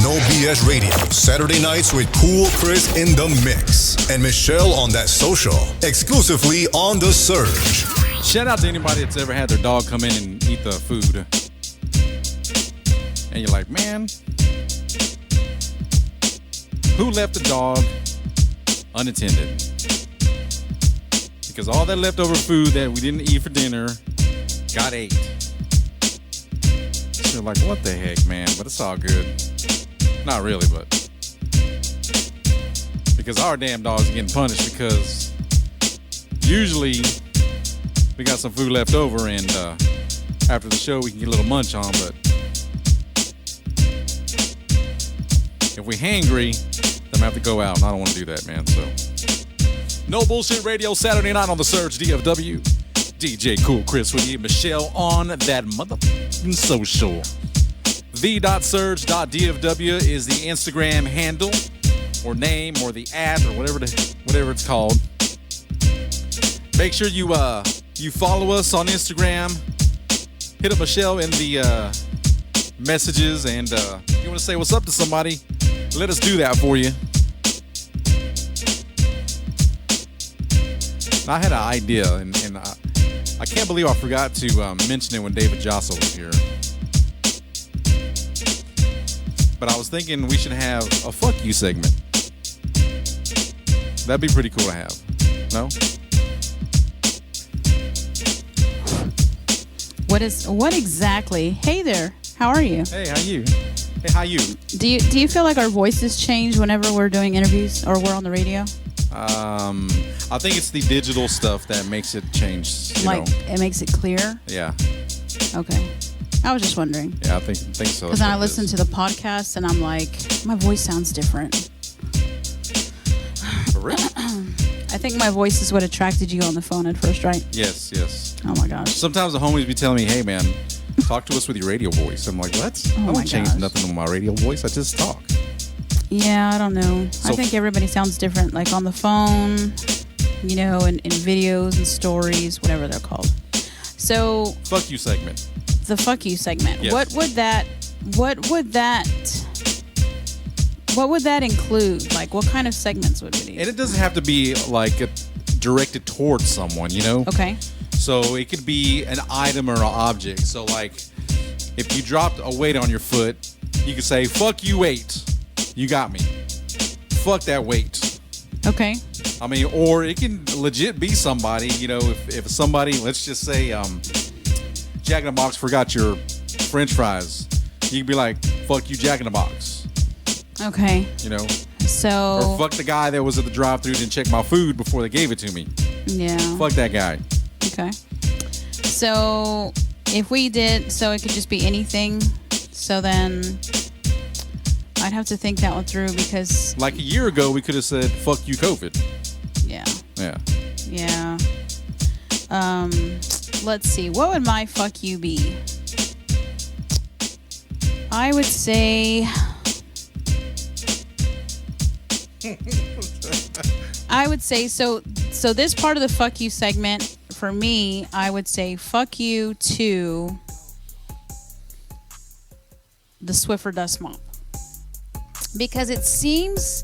No BS Radio, Saturday nights with Cool Chris in the mix. And Michelle on that social, exclusively on The Surge. Shout out to anybody that's ever had their dog come in and eat the food. And you're like, man, who left the dog unattended? Because all that leftover food that we didn't eat for dinner got ate. So you're like, what the heck, man? But it's all good. Not really, but because our damn dogs are getting punished because usually we got some food left over and after the show we can get a little munch on, but if we hangry, then I have to go out, and I don't want to do that, man. So, No Bullshit Radio, Saturday night on The Surge, DFW. DJ Cool Chris with you. Michelle on that motherfucking social. The.surge.dfw is the Instagram handle, or name, or the ad, or whatever it's called. Make sure you follow us on Instagram. Hit up Michelle in the messages, and if you want to say what's up to somebody, let us do that for you. I had an idea, and I can't believe I forgot to mention it when David Josso was here. But I was thinking we should have a fuck you segment. That'd be pretty cool to have. No? What exactly? Hey there. How are you? Hey, how you? Hey, how you? Do you feel like our voices change whenever we're doing interviews or we're on the radio? I think it's the digital stuff that makes it change. It makes it clear? Yeah. Okay. I was just wondering. Yeah, I think so. Because I listen to the podcast and I'm like, my voice sounds different. For real? I think my voice is what attracted you on the phone at first, right? Yes. Oh my gosh. Sometimes the homies be telling me, hey man, talk to us with your radio voice. I'm like, what? I don't change nothing on my radio voice. I just talk. Yeah, I don't know. I think everybody sounds different, like on the phone, you know, in videos and stories, whatever they're called. So, fuck you segment. The fuck you segment. Yes. What would that include? Like, what kind of segments would we need? And it doesn't have to be like directed towards someone, you know? Okay. So it could be an item or an object. So like, if you dropped a weight on your foot, you could say, fuck you weight. You got me. Fuck that weight. Okay. I mean, or it can legit be somebody, you know, if somebody, let's just say, Jack in the Box forgot your French fries. You could be like, fuck you, Jack in the Box. Okay. You know? So. Or fuck the guy that was at the drive-thru and didn't check my food before they gave it to me. Yeah. Fuck that guy. Okay. So if we did, so it could just be anything. So then I'd have to think that one through because. Like a year ago, we could have said, fuck you, COVID. Yeah. Yeah. Yeah. Let's see. What would my fuck you be? I would say. So this part of the fuck you segment, for me, I would say fuck you to the Swiffer dust mop. Because it seems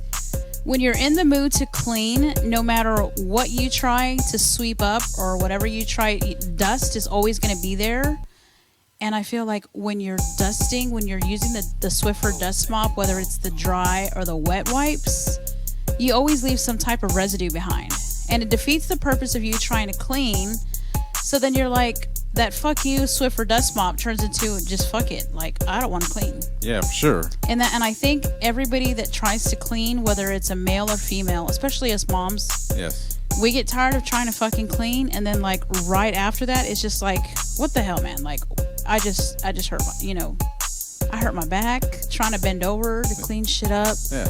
when you're in the mood to clean, no matter what you try to sweep up or whatever you try, dust is always going to be there. And I feel like when you're dusting, when you're using the Swiffer dust mop, whether it's the dry or the wet wipes, you always leave some type of residue behind. And it defeats the purpose of you trying to clean. So then you're like, that fuck you Swiffer dust mop turns into just fuck it. Like, I don't want to clean. Yeah, for sure. And I think everybody that tries to clean, whether it's a male or female, especially us moms, yes, we get tired of trying to fucking clean, and then like right after that, it's just like, what the hell, man? Like, I just hurt my, you know, I hurt my back trying to bend over to clean shit up. Yeah.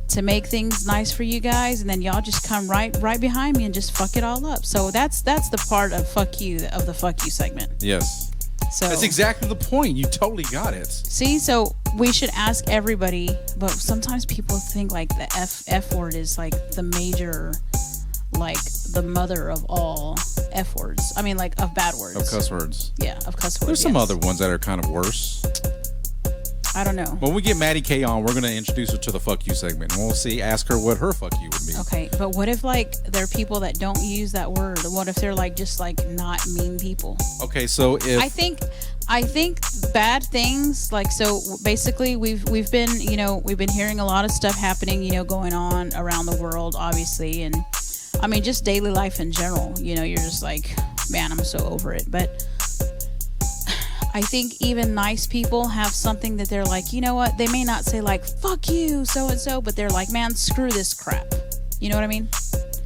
To make things nice for you guys, and then y'all just come right behind me and just fuck it all up. So that's the part of fuck you of the fuck you segment. Yes. So that's exactly the point. You totally got it. See, so we should ask everybody, but sometimes people think like the F word is like the major, like the mother of all F words. I mean, like of bad words. Of cuss words. Yeah, of cuss words. There's some other ones that are kind of worse. I don't know. When we get Maddie K on, we're gonna introduce her to the fuck you segment, and we'll ask her what her fuck you would be. Okay, but what if like there are people that don't use that word? What if they're like just like not mean people? Okay, so if I think bad things like, so basically we've been hearing a lot of stuff happening, going on around the world, obviously, and I mean just daily life in general. You're just like, man, I'm so over it. But I think even nice people have something that they're like, you know what? They may not say like, fuck you, so and so, but they're like, man, screw this crap. You know what I mean?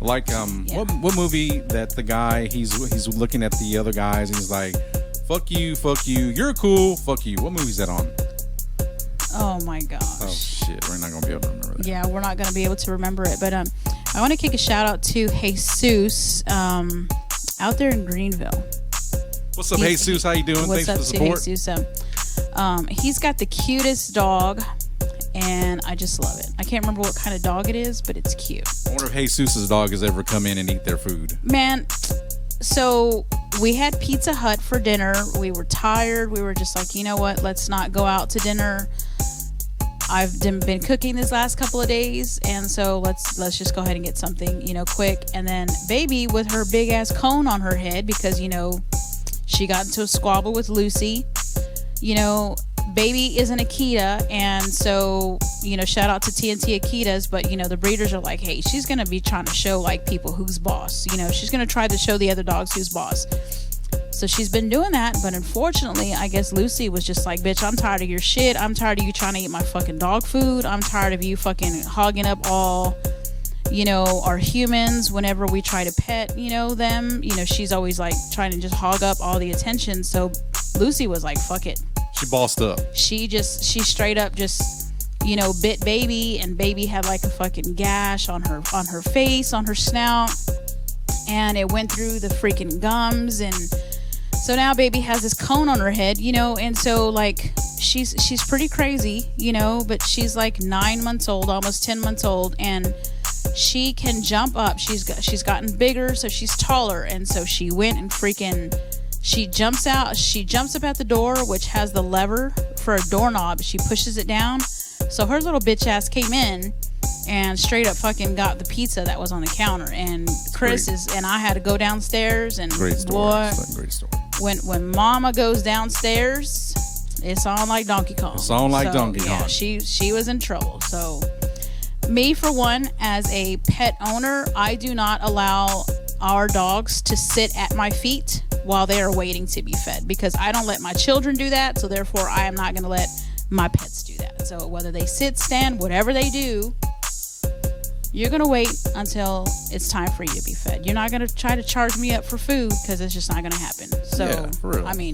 Like, Yeah. what movie that the guy, he's looking at the other guys and he's like, fuck you, you're cool, fuck you. What movie is that on? Oh my gosh. Oh shit, we're not gonna be able to remember that. Yeah, we're not gonna be able to remember it. But I want to kick a shout out to Jesus out there in Greenville. What's up, Jesus? How you doing? What's Thanks up for the support. To Jesus? He's got the cutest dog, and I just love it. I can't remember what kind of dog it is, but it's cute. I wonder if Jesus's dog has ever come in and eat their food. Man, so we had Pizza Hut for dinner. We were tired. We were just like, you know what? Let's not go out to dinner. I've been cooking this last couple of days, and so let's just go ahead and get something, quick. And then baby with her big ass cone on her head because, she got into a squabble with Lucy. Baby is an Akita, and so, shout out to TNT Akitas, but, the breeders are like, hey, she's going to be trying to show, like, people who's boss. She's going to try to show the other dogs who's boss. So she's been doing that, but unfortunately, I guess Lucy was just like, bitch, I'm tired of your shit. I'm tired of you trying to eat my fucking dog food. I'm tired of you fucking hogging up all, our humans whenever we try to pet, them. She's always like trying to just hog up all the attention. So Lucy was like, fuck it. She bossed up. She straight up just, bit baby, and baby had like a fucking gash on her face, on her snout, and it went through the freaking gums. And so now baby has this cone on her head, and so like she's pretty crazy, but she's like 9 months old, almost 10 months old, and she can jump up. She's gotten bigger, so she's taller, and so she went and she jumps up at the door, which has the lever for a doorknob. She pushes it down, so her little bitch ass came in and straight up fucking got the pizza that was on the counter. And Chris and I had to go downstairs, and Great story. Great story. When mama goes downstairs, it's on like Donkey Kong. It's on like Donkey Kong. Yeah, she was in trouble. So me, for one, as a pet owner, I do not allow our dogs to sit at my feet while they are waiting to be fed, because I don't let my children do that. So therefore, I am not going to let my pets do that. So whether they sit, stand, whatever they do, you're going to wait until it's time for you to be fed. You're not going to try to charge me up for food, because it's just not going to happen. So, yeah, for real. I mean,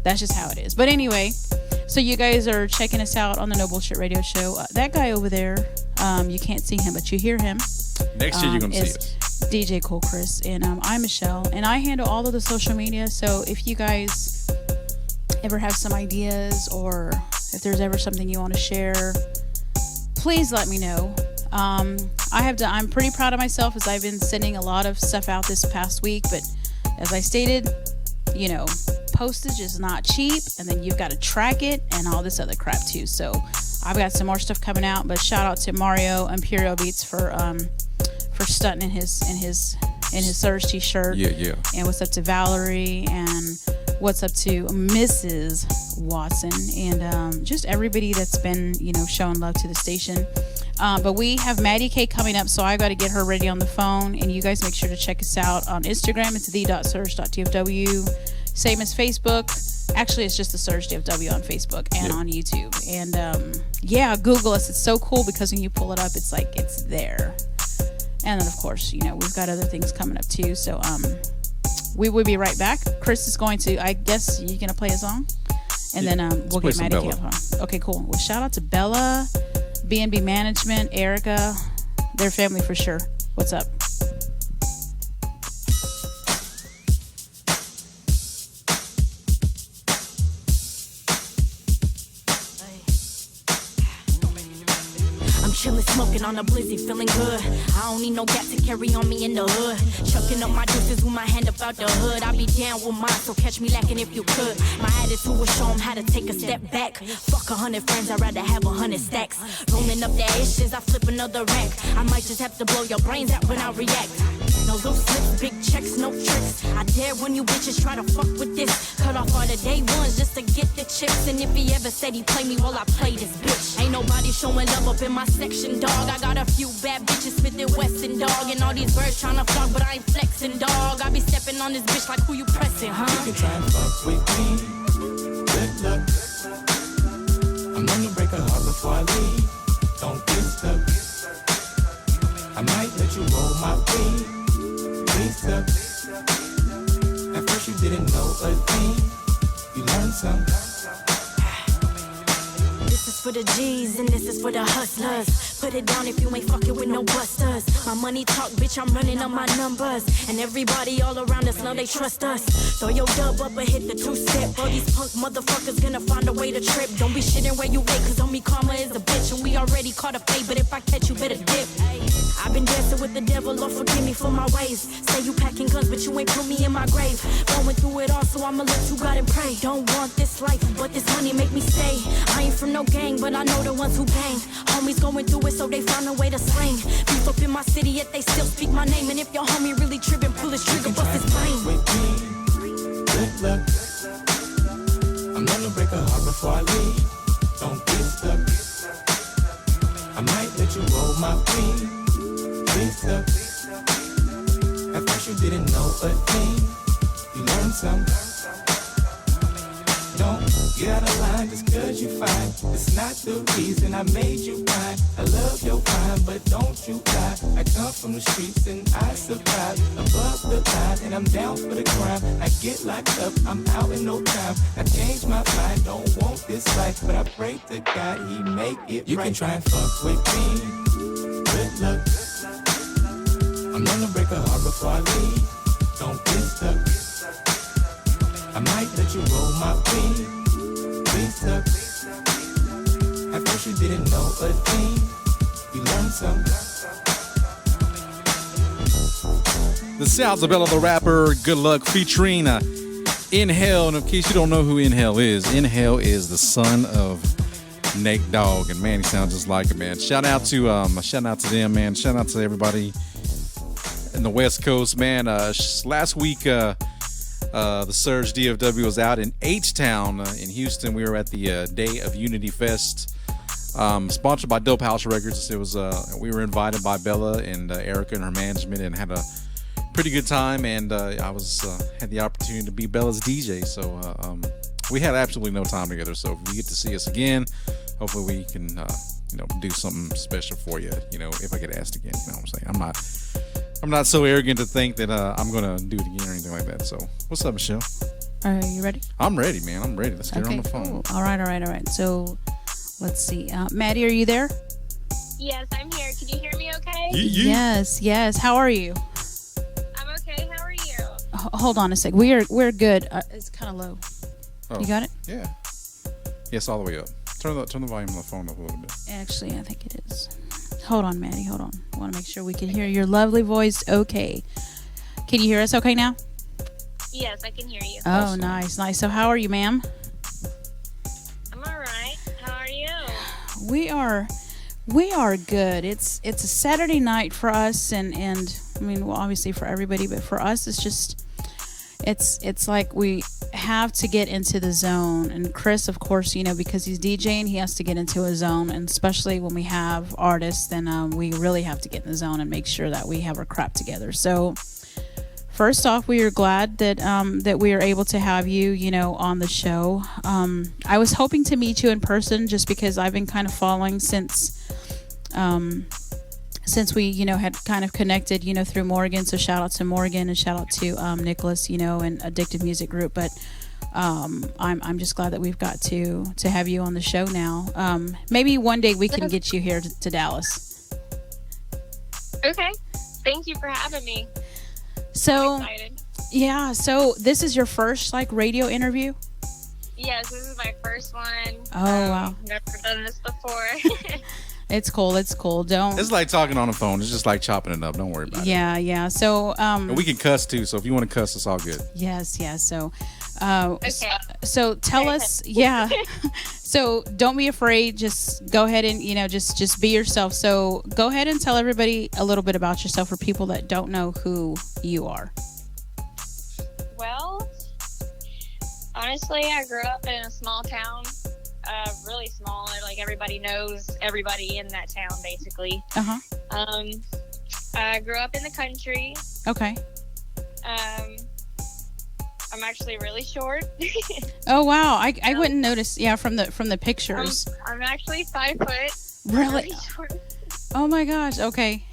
that's just how it is. But anyway, so you guys are checking us out on the No Bullshit Radio Show. That guy over there, you can't see him, but you hear him. Next year, you're going to see us. DJ Cool Chris, and I'm Michelle, and I handle all of the social media. So if you guys ever have some ideas, or if there's ever something you want to share, please let me know. I'm pretty proud of myself, as I've been sending a lot of stuff out this past week, but as I stated, postage is not cheap, and then you've got to track it and all this other crap too. So I've got some more stuff coming out, but shout out to Mario Imperial Beats for stunting in his Surge t-shirt. Yeah. And what's up to Valerie, and what's up to Mrs. Watson, and just everybody that's been showing love to the station. But we have Maddie K coming up, so I got to get her ready on the phone. And you guys make sure to check us out on Instagram. It's the.surge.dfw. Same as Facebook. Actually, it's just the Surge DFW on Facebook and on YouTube. And Google us. It's so cool, because when you pull it up, it's like it's there. And then, of course, we've got other things coming up too. So we will be right back. Chris is going to, I guess, you're going to play a song? And then we'll get Maddie K on. Okay, cool. Well, shout out to Bella, B&B Management, Erica, their family for sure. What's up? I'm chillin', smoking on a blizzy, feeling good. I don't need no gat to carry on me in the hood. Chucking up my deuces with my hand up out the hood. I be down with mine, so catch me lacking if you could. My attitude will show 'em how to take a step back. Fuck 100 friends, I'd rather have 100 stacks. Rolling up the ashes, I flip another rack. I might just have to blow your brains out when I react. No loose lips, big checks, no tricks. I dare when you bitches try to fuck with this. Cut off all the day ones just to get the chips. And if he ever said he play me, well I play this bitch. Ain't nobody showing love up in my section, dog. I got a few bad bitches spitting Westin, dog. And all these birds tryna flog, but I ain't flexing, dog. I be stepping on this bitch like who you pressing, huh? You can try and fuck with me. Good luck. I'm gonna break a heart before I leave. Don't get stuck. I might let you roll my weed. Please stuck. At first you didn't know a thing. You learned something. This is for the G's and this is for the hustlers. Put it down if you ain't fucking with no busters. My money talk, bitch, I'm running up my numbers. And everybody all around us know they trust us. Throw your dub up and hit the two-step. All these punk motherfuckers gonna find a way to trip. Don't be shitting where you wait, cause on me karma is a bitch. And we already caught a fade, but if I catch you, better dip. I've been dancing with the devil, Lord forgive me for my ways. Say you packing guns, but you ain't put me in my grave. Going through it all, so I'ma look to God and pray. Don't want this life, but this money make me stay. I ain't from no gang, but I know the ones who bang. Homies going through it, so they found a way to slang. Beef up in my city, yet they still speak my name. And if your homie really tripping, pull his trigger, bust his brain. With me, good luck. I'm gonna break a heart before I leave. Don't get stuck. I might let you roll my weed. Please stuck. At first you didn't know a thing. You learned something. Don't get out of line just cause you fine. It's not the reason I made you mine. I love your kind, but don't you lie. I come from the streets and I survive. Above the line and I'm down for the crime. I get locked up, I'm out in no time. I changed my mind, don't want this life. But I pray to God he make it you right. You can try and fuck with me. Good luck. I'm gonna break a heart before I leave. Don't get stuck. I might let you roll my weed. Please stuck. At first you didn't know a thing. You learned something. The sounds of Bella the Rapper, Good Luck, featuring Inhale. And in case you don't know who Inhale is the son of Nate Dogg. And man, he sounds just like it, man. Shout out to them, man. Shout out to everybody in the West Coast, man. Last week, the Surge DFW was out in H-Town in Houston. We were at the Day of Unity Fest, sponsored by Dope House Records. It was we were invited by Bella and Erica and her management, and had a pretty good time. And I was had the opportunity to be Bella's DJ. So we had absolutely no time together. So if you get to see us again, hopefully we can do something special for you. If I get asked again, you know what I'm saying. I'm not so arrogant to think that I'm going to do it again or anything like that. So, what's up, Michelle? Are you ready? I'm ready, man. I'm ready. Let's get her on the phone. Cool. All right. So, let's see. Maddie, are you there? Yes, I'm here. Can you hear me okay? Yes. How are you? I'm okay. How are you? Hold on a sec. We're good. It's kind of low. Oh, you got it? Yeah. Yes, all the way up. Turn the volume on the phone up a little bit. Actually, I think it is. Hold on, Maddie. Hold on. I want to make sure we can hear your lovely voice. Okay. Can you hear us okay now? Yes, I can hear you. Oh, awesome. Nice. So how are you, ma'am? I'm all right. How are you? We are good. It's a Saturday night for us, and I mean, well, obviously for everybody, but for us, it's just it's like we have to get into the zone. And Chris, of course, because he's DJing, he has to get into a zone, and especially when we have artists, then we really have to get in the zone and make sure that we have our crap together. So first off, we are glad that we are able to have you, on the show. I was hoping to meet you in person just because I've been kind of following since we, had kind of connected, through Morgan. So shout out to Morgan and shout out to Nicholas, and Addicted Music Group. But I'm just glad that we've got to have you on the show now. Maybe one day we can get you here to Dallas. Okay. Thank you for having me. So, I'm excited. Yeah. So this is your first radio interview? Yes, this is my first one. Oh, wow. Never done this before. It's cool. It's cool. Don't. It's like talking on the phone. It's just like chopping it up. Don't worry about it. Yeah, yeah. So, And we can cuss too. So if you want to cuss, it's all good. yes, yes. So, Okay. so tell us, yeah. So don't be afraid. Just go ahead and just be yourself. So go ahead and tell everybody a little bit about yourself for people that don't know who you are. Well, honestly, I grew up in a small town, really small. Like everybody knows everybody in that town, basically. I grew up in the country. Okay. I'm actually really short. Oh wow, I wouldn't notice. Yeah, from the pictures. I'm actually 5 foot. Really? Short. Oh my gosh. Okay.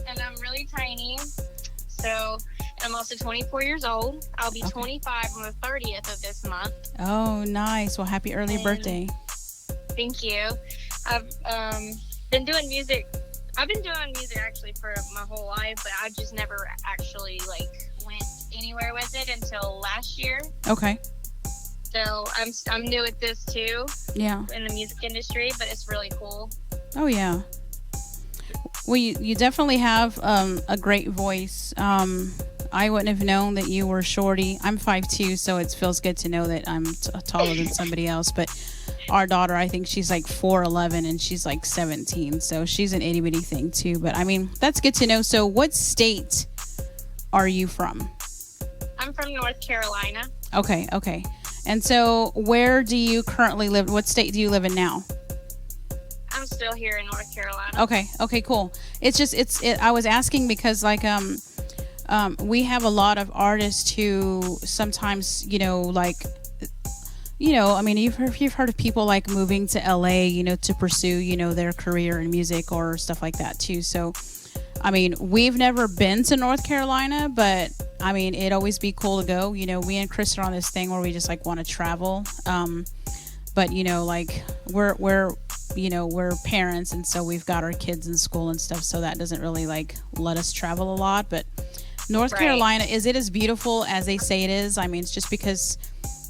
And I'm really tiny. So I'm also 24 years old. I'll be 25 on the 30th of this month. Oh, nice. Well, happy early birthday. Thank you. I've been doing music. I've been doing music actually for my whole life, but I just never actually went anywhere with it until last year. Okay. So I'm new at this too. Yeah. In the music industry, but it's really cool. Oh yeah. Well, you definitely have a great voice. I wouldn't have known that you were shorty. I'm 5'2", so it feels good to know that I'm taller than somebody else. But our daughter, I think she's like 4'11", and she's like 17, so she's an itty bitty thing too. But I mean, that's good to know. So, what state are you from? I'm from North Carolina. Okay, okay. And so, where do you currently live? What state do you live in now? I'm still here in North Carolina. Okay, okay, cool. It's just I was asking because we have a lot of artists who sometimes, I mean, you've heard of people like moving to LA, to pursue, their career in music or stuff like that too. So, I mean, we've never been to North Carolina, but I mean, it'd always be cool to go. Me and Chris are on this thing where we just want to travel. But we're parents, and so we've got our kids in school and stuff, so that doesn't really let us travel a lot. But North Carolina, is it as beautiful as they say it is? I mean, it's just because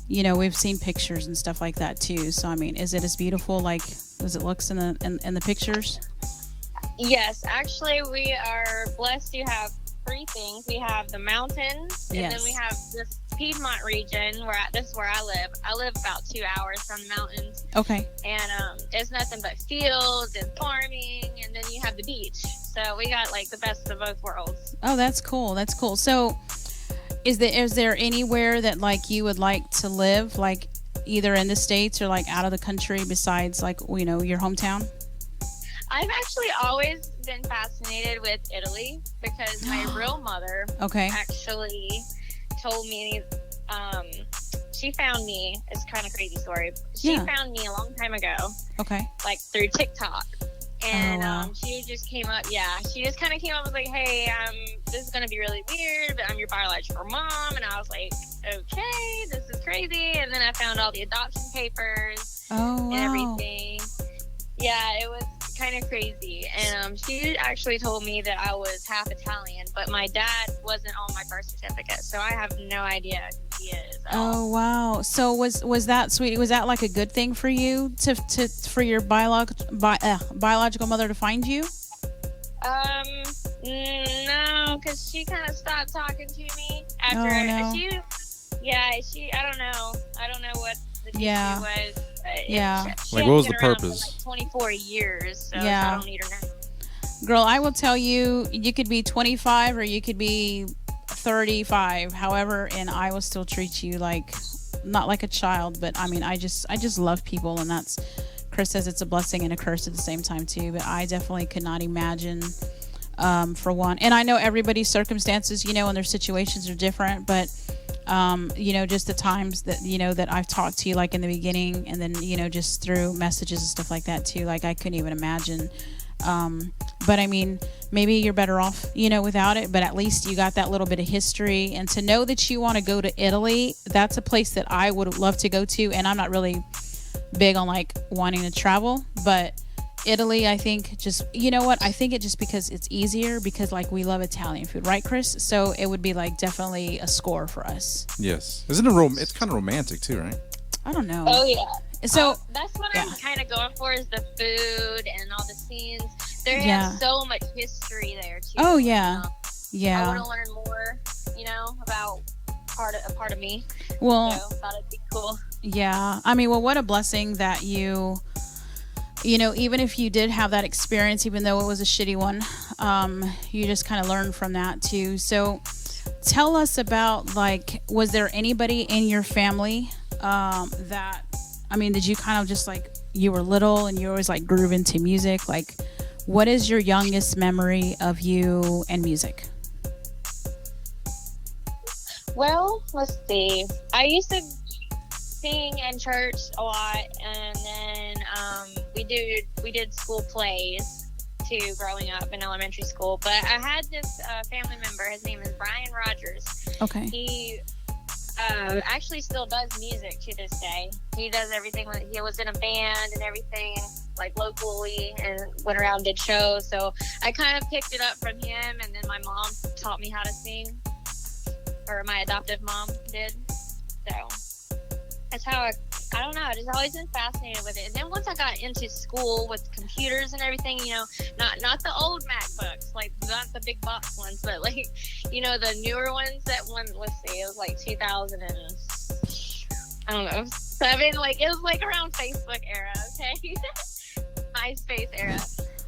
we've seen pictures and stuff like that too. So I mean, is it as beautiful as it looks in the pictures? Yes, actually, we are blessed to have three things. We have the mountains, and then we have this Piedmont region. This is where I live. I live about 2 hours from the mountains. Okay. And it's nothing but fields and farming, and then you have the beach. So we got the best of both worlds. Oh, that's cool. That's cool. So, is there anywhere that you would like to live, either in the States or out of the country besides your hometown? I've actually always been fascinated with Italy because my real mother actually told me, she found me, it's kind of crazy story. She found me a long time ago. Okay. Through TikTok. And she just came up, she just kind of came up and was like, hey, this is going to be really weird, but I'm your biological mom. And I was like, okay, this is crazy. And then I found all the adoption papers and everything. Yeah, it was kind of crazy. And she actually told me that I was half Italian, but my dad wasn't on my birth certificate, so I have no idea who he is. Oh wow! So was that sweet? Was that a good thing for you for your biological mother to find you? No, because she kind of stopped talking to me after she. I don't know what the issue was. What was the purpose? 24 years, so I don't need her now. Girl, I will tell you, you could be 25 or you could be 35, however, and I will still treat you not like a child, but I mean, I just love people, and that's, Chris says it's a blessing and a curse at the same time too, but I definitely could not imagine, for one, and I know everybody's circumstances, and their situations are different, but just the times that, that I've talked to you, in the beginning, and then, just through messages and stuff like that too, I couldn't even imagine. But I mean, maybe you're better off, without it, but at least you got that little bit of history, and to know that you want to go to Italy, that's a place that I would love to go to. And I'm not really big on wanting to travel, but Italy, I think I think it just because it's easier, because we love Italian food, right, Chris? So it would be definitely a score for us. Yes. Isn't it it's kind of romantic too, right? I don't know. Oh yeah. So that's what I'm kind of going for, is the food and all this scenes. They have so much history there too. Oh yeah, yeah. I want to learn more, about a part of me. Well, so thought it'd be cool. Yeah, I mean, well, what a blessing that you even if you did have that experience, even though it was a shitty one, you just kind of learned from that too. So, tell us about was there anybody in your family that, did you kind of just you were little and you always grooving to music? What is your youngest memory of you and music? Well, let's see. I used to sing in church a lot, and then we did school plays too growing up in elementary school. But I had this family member. His name is Brian Rogers. Okay. He actually still does music to this day. He does everything. He was in a band and everything, locally, and went around and did shows. So I kind of picked it up from him, and then my mom taught me how to sing, or my adoptive mom did. So that's how I don't know. I just always been fascinated with it. And then once I got into school with computers and everything, not the old MacBooks, not the big box ones, but the newer ones let's see, it was 2000 and I don't know, 7, it was around Facebook era, okay? MySpace era.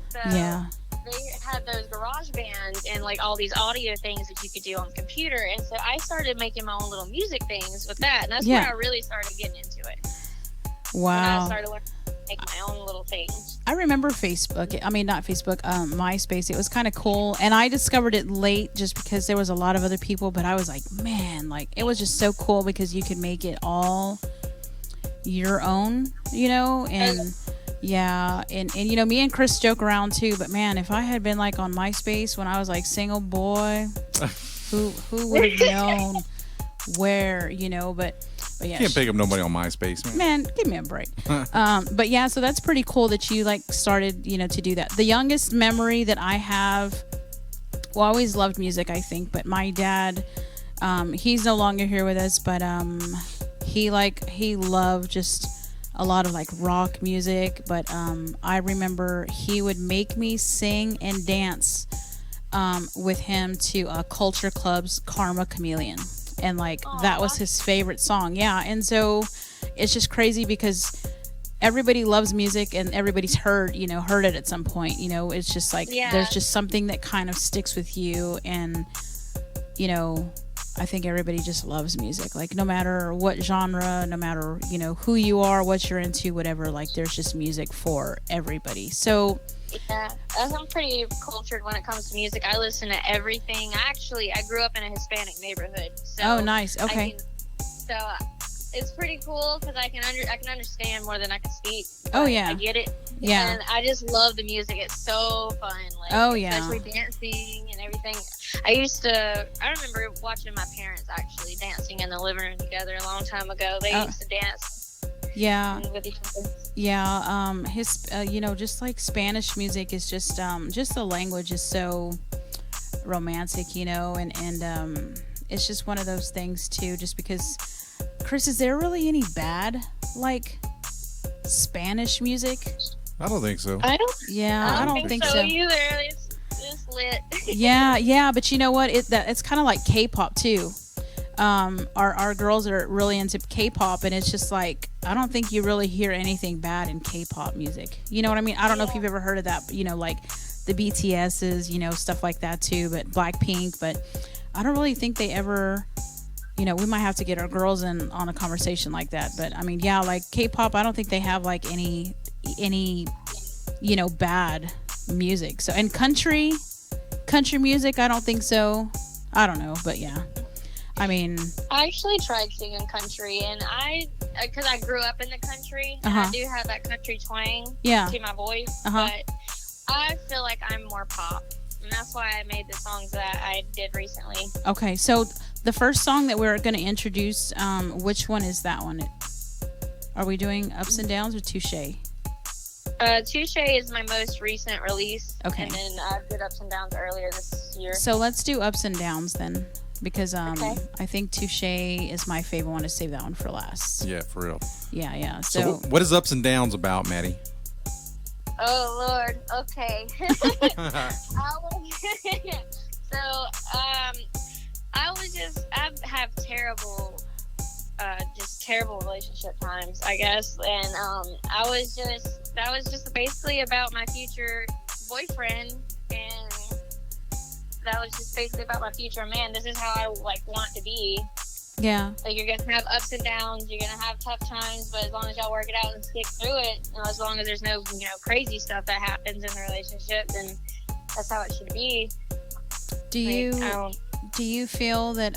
So yeah. They had those garage bands and all these audio things that you could do on the computer, and so I started making my own little music things with that, and that's where I really started getting into it. Wow. And I started learning to make my own little things. I remember Facebook. Not Facebook, MySpace. It was kind of cool, and I discovered it late just because there was a lot of other people, but I was man, it was just so cool because you could make it all your own, and yeah, and me and Chris joke around too, but man, if I had been on MySpace when I was single, boy, who would have known where, but yeah. You can't pick up nobody on MySpace, man. Man, give me a break. But yeah, so that's pretty cool that you started, to do that. The youngest memory that I have, well, I always loved music, I think, but my dad, he's no longer here with us, but he loved just a lot of rock music, but I remember he would make me sing and dance with him to Culture Club's Karma Chameleon, and that was his favorite song. Yeah, and so it's just crazy because everybody loves music and everybody's heard it at some point. It's just there's just something that kind of sticks with you, and I think everybody just loves music. No matter what genre, no matter, who you are, what you're into, whatever, there's just music for everybody. So, yeah, I'm pretty cultured when it comes to music. I listen to everything. I grew up in a Hispanic neighborhood. So oh, nice. Okay. It's pretty cool because I can understand more than I can speak. Oh, yeah. I get it. Yeah. And I just love the music. It's so fun. Oh, yeah. Especially dancing and everything. I remember watching my parents actually dancing in the living room together a long time ago. They used to dance. Yeah. With each other. Yeah. His, just Spanish music is just the language is so romantic, and it's just one of those things too, just because, Chris, is there really any bad, Spanish music? I don't think so. I don't think so either. It's lit. yeah, but you know what? It's kind of like K-pop too. Our girls are really into K-pop, and it's just I don't think you really hear anything bad in K-pop music. You know what I mean? I don't know if you've ever heard of that, but, the BTS's, stuff like that too, but Blackpink, but I don't really think they ever, we might have to get our girls in on a conversation like that. But K-pop, I don't think they have any bad music. So, and country music, I don't think so. I don't know, but yeah. I actually tried singing country, and because I grew up in the country, and I do have that country twang to my voice, but I feel like I'm more pop, and that's why I made the songs that I did recently. Okay, so the first song that we're going to introduce, which one is that one? Are we doing Ups and Downs or Touche? Touche is my most recent release. Okay. And then I did Ups and Downs earlier this year. So let's do Ups and Downs then, because okay. I think Touche is my favorite one. To save that one for last. Yeah, for real. Yeah. So what is Ups and Downs about, Maddie? Oh Lord. Okay. I have terrible, just terrible relationship times, I guess, and that was just basically about my future boyfriend, and that was just basically about my future man. This is how I want to be. Yeah. Like, you're gonna have ups and downs, you're gonna have tough times, but as long as y'all work it out and stick through it, as long as there's no crazy stuff that happens in the relationship, then that's how it should be. Do you feel that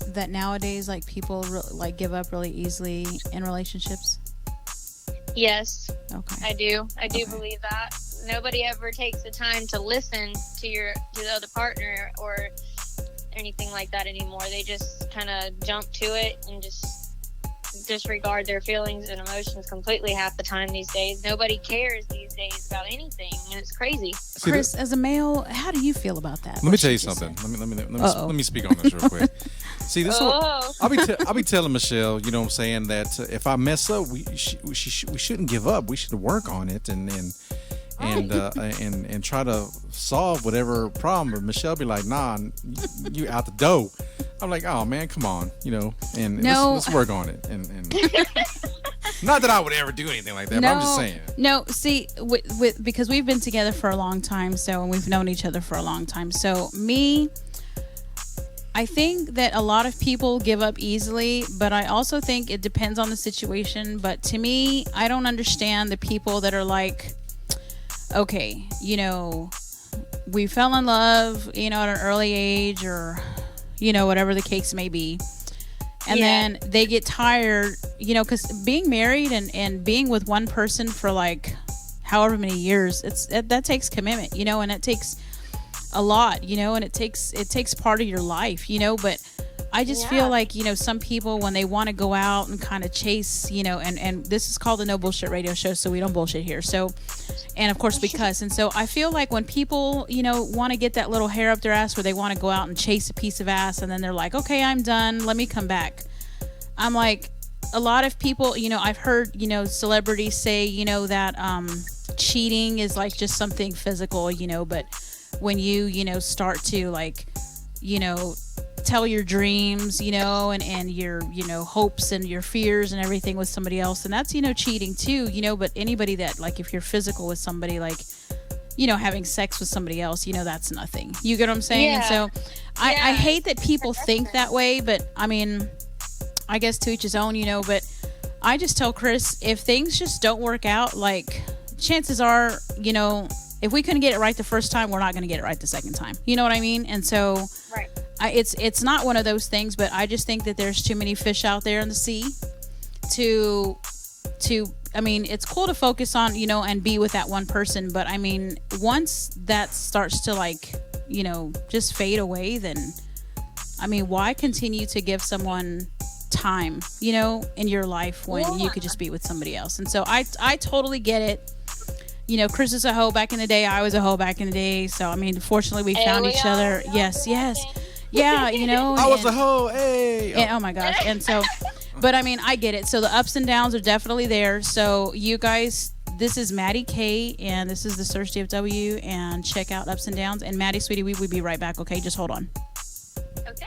that nowadays people give up really easily in relationships? Yes. Okay. I do believe that. Nobody ever takes the time to listen to the other partner or anything like that anymore. They just kind of jump to it and just disregard their feelings and emotions completely half the time these days. Nobody cares these days about anything, and it's crazy. Chris, as a male, how do you feel about that? Let me tell you something. Let me speak on this real quick. See, this I'll be telling Michelle, you know what I'm saying, that if I mess up, we shouldn't give up. We should work on it and try to solve whatever problem. But Michelle be like, nah, you out the door. I'm like, oh man, come on, let's work on it. And not that I would ever do anything like that, but I'm just saying. No, see, because we've been together for a long time, and we've known each other for a long time. So I think that a lot of people give up easily, but I also think it depends on the situation. But to me, I don't understand the people that are like, okay, we fell in love, at an early age, or, whatever the case may be. And then they get tired, because being married and being with one person for however many years, that takes commitment, and it takes a lot, and it takes part of your life, but I just feel like, some people, when they want to go out and kind of chase, and this is called the No Bullshit Radio Show, so we don't bullshit here. So, and of course we cuss. And so I feel like when people, want to get that little hair up their ass where they want to go out and chase a piece of ass, and then they're like, okay, I'm done, let me come back. I'm like, a lot of people, I've heard, celebrities say, that cheating is just something physical, but when you, start to tell your dreams, and your, hopes and your fears and everything with somebody else, and that's, cheating too, but anybody that, if you're physical with somebody, having sex with somebody else, that's nothing. You get what I'm saying? Yeah. And so I hate that people think that way, but I mean, I guess to each his own, but I just tell Chris, if things just don't work out, chances are, if we couldn't get it right the first time, we're not going to get it right the second time. You know what I mean? And so right. It's not one of those things, but I just think that there's too many fish out there in the sea to I mean, it's cool to focus on, and be with that one person, but I mean, once that starts to just fade away, then I mean, why continue to give someone time, in your life when you could just be with somebody else? And so I totally get it. Chris is a hoe back in the day. I was a hoe back in the day. So, I mean, fortunately, we found each other. Yes. Yeah, I was a hoe. Hey. And, oh, my gosh. And so, but I mean, I get it. So, the ups and downs are definitely there. So, you guys, this is Maddie K, and this is the Search DFW, and check out Ups and Downs. And Maddie, sweetie, we will be right back, okay? Just hold on. Okay.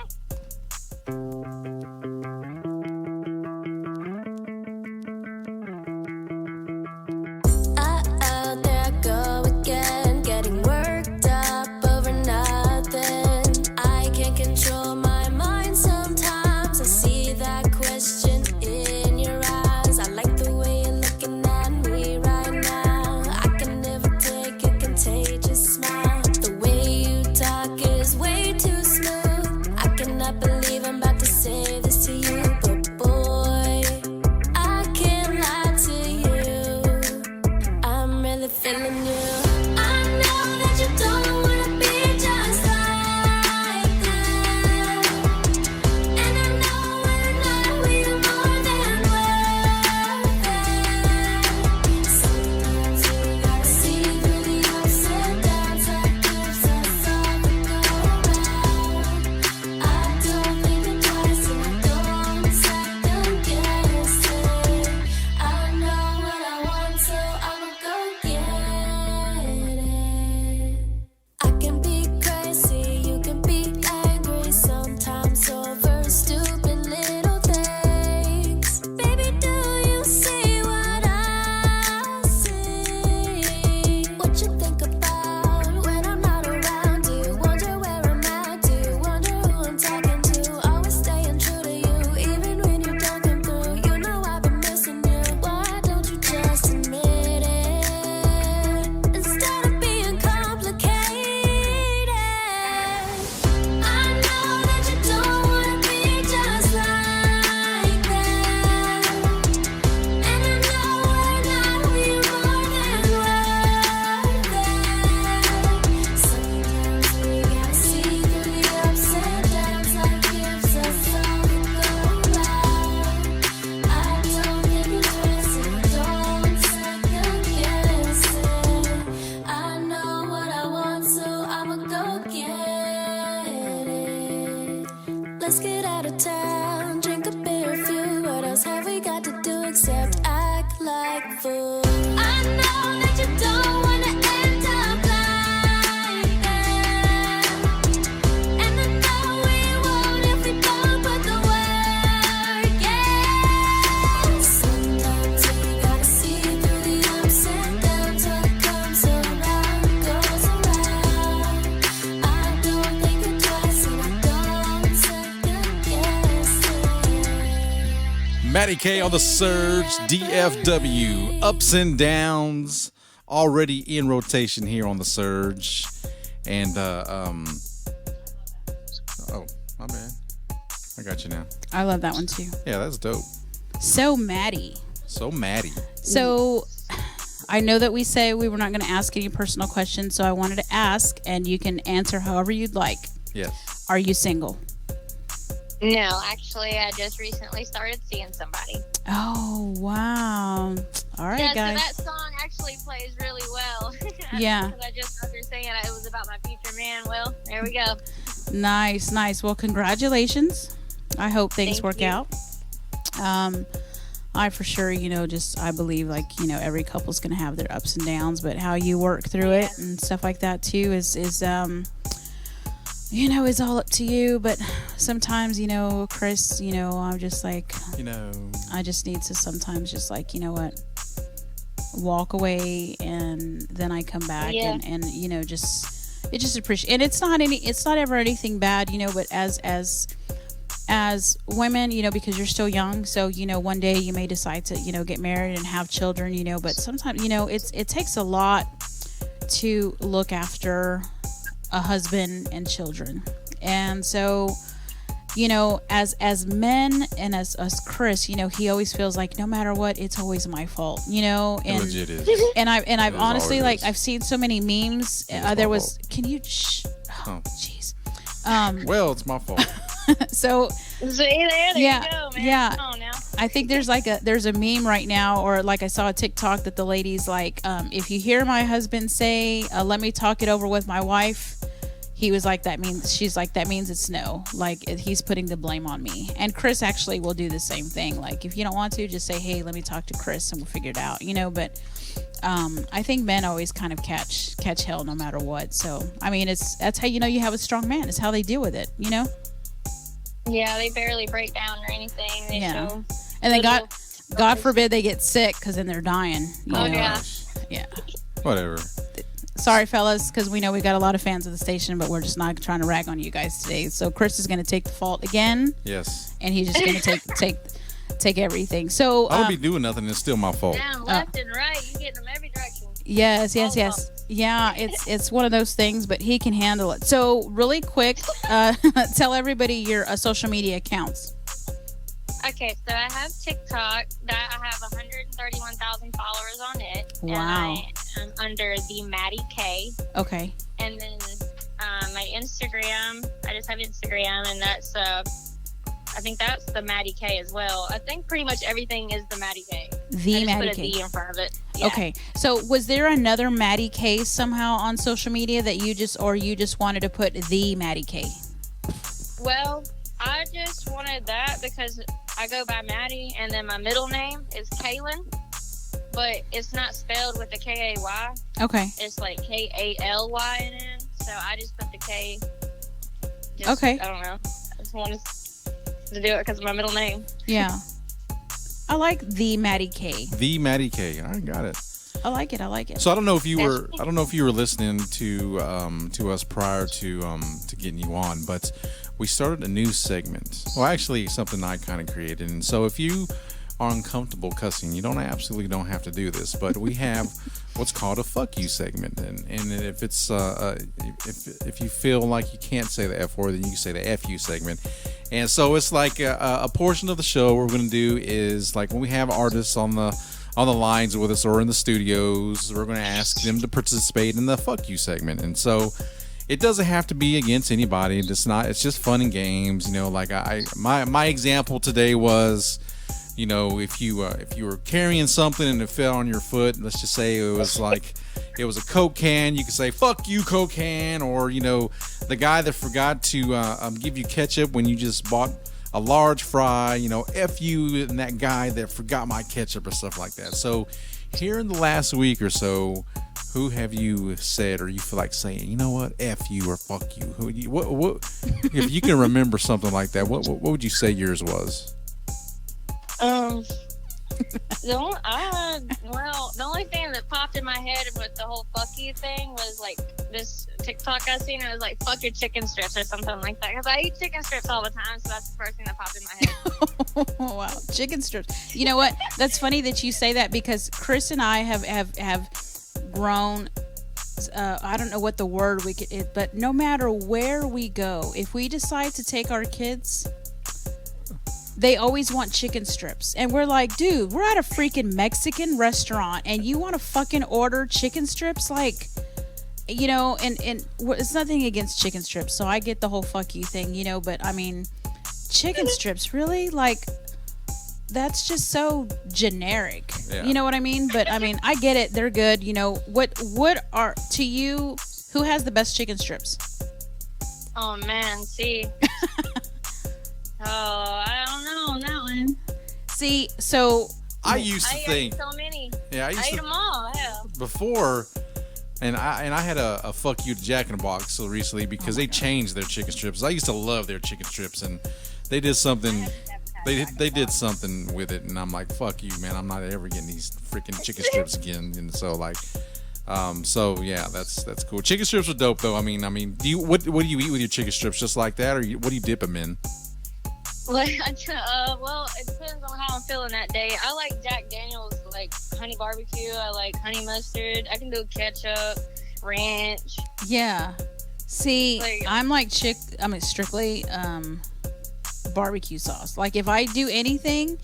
let's get out of town. Drink a beer or few. What else have we got to do except act like fools? I know that you don't wanna end up like that, and I know we won't if we don't put the work in. Sometimes we gotta see through the ups and downs. What comes around goes around. I don't think it twice and I don't second guess it. Maddie K on the Surge, DFW, ups and downs, already in rotation here on the Surge. And, oh, my bad. I got you now. I love that one too. Yeah, that's dope. So Maddie. So Maddie. So I know that we say we were not going to ask any personal questions, so I wanted to ask, and you can answer however you'd like. Yes. Are you single? No, actually, I just recently started seeing somebody. Oh, wow. All right, Yeah, guys. so that song actually plays really well. Yeah. Because I just started singing it. It was about my future man. Well, there we go. Nice, nice. Well, congratulations. I hope things Thank work you. out. I for sure, I believe every couple's going to have their ups and downs, but how you work through it and stuff like that too is is all up to you. But sometimes, Chris, I'm just like, I just need to sometimes just like, walk away, and then I come back and just appreciate. And it's not ever anything bad, but as women, because you're still young, so one day you may decide to get married and have children, but sometimes it takes a lot to look after a husband and children. And so as men and as Chris, he always feels like no matter what, it's always my fault, and Legit is. and I've is honestly, always. like, I've seen so many memes. There was fault. can you oh jeez Well, it's my fault. so See, there Yeah, you go, man. yeah. Come on now. I think there's a meme right now, or like I saw a TikTok that the lady's like, if you hear my husband say, let me talk it over with my wife, he was like, she's like, that means it's no. Like, he's putting the blame on me. And Chris actually will do the same thing. Like, if you don't want to, just say, hey, let me talk to Chris and we'll figure it out, But I think men always kind of catch hell no matter what. So, I mean, that's how you have a strong man. It's how they deal with it, Yeah, they barely break down or anything. They Yeah. show And then little- God forbid they get sick, because then they're dying. Oh, know? yeah. Yeah. Whatever. Sorry, fellas, because we know we got a lot of fans of the station, but we're just not trying to rag on you guys today. So Chris is going to take the fault again, Yes. and he's just going to take everything. So I don't be doing nothing. It's still my fault. Down, left, and right. You get them every direction. yes. All Yeah, it's one of those things, but he can handle it. So really quick, tell everybody your social media accounts. Okay, so I have TikTok. That I have 131,000 followers on it. Wow. And I am under the Maddie K. Okay. And then my Instagram, I just have Instagram, and that's I think that's the Maddie K as well. I think pretty much everything is the Maddie K. The I just Maddie put a K. D in front of it. Yeah. Okay. So was there another Maddie K somehow on social media that you just wanted to put the Maddie K? Well, I just wanted that because I go by Maddie, and then my middle name is Kaylin, but it's not spelled with the K-A-Y. Okay. It's like K-A-L-Y-N-N. So I just put the K. Okay. I don't know. I just wanted to do it because of my middle name. Yeah. I like the Maddie K. The Maddie K. I got it. I like it. So I don't know if you were listening to us prior to getting you on, but we started a new segment. Well, actually, something I kind of created. And so if you are uncomfortable cussing, you absolutely don't have to do this. But we have what's called a "fuck you" segment, and if it's if you feel like you can't say the F word, then you can say the "F you" segment. And so it's like a portion of the show. What we're going to do is, like, when we have artists on the lines with us or in the studios, we're going to ask them to participate in the "fuck you" segment. And so it doesn't have to be against anybody. It's just fun and games. Like my example today was, if you were carrying something and it fell on your foot, let's just say it was like it was a Coke can, you could say "fuck you, Coke can," or the guy that forgot to give you ketchup when you just bought a large fry. F you and that guy that forgot my ketchup or stuff like that. So here in the last week or so, who have you said or you feel like saying, you know what, F you or fuck you? What if you can remember something like that, what would you say yours was? The only thing that popped in my head with the whole fuck you thing was like this TikTok I seen. It was like fuck your chicken strips or something like that. Because I eat chicken strips all the time, so that's the first thing that popped in my head. Wow, chicken strips. You know what? That's funny that you say that because Chris and I have grown. I don't know what the word but no matter where we go, if we decide to take our kids, they always want chicken strips. And we're like, dude, we're at a freaking Mexican restaurant and you want to fucking order chicken strips? Like, and it's nothing against chicken strips. So I get the whole fuck you thing, but I mean, chicken strips, really? Like, that's just so generic. Yeah. You know what I mean? But I mean, I get it. They're good. What are, to you, who has the best chicken strips? Oh, man. See. I don't know on that one. See, so I used to think so many. Yeah, I ate them all. Yeah. Before, and I had a fuck you to Jack in the Box so recently because they changed their chicken strips. I used to love their chicken strips, and they did something. They did something with it, and I'm like, fuck you, man. I'm not ever getting these freaking chicken strips again. And so so yeah, that's cool. Chicken strips are dope, though. I mean, what do you eat with your chicken strips? Just like that, or what do you dip them in? Well, it depends on how I'm feeling that day. I like Jack Daniel's, like honey barbecue. I like honey mustard. I can do ketchup, ranch. Yeah. See, I'm like strictly barbecue sauce. Like if I do anything,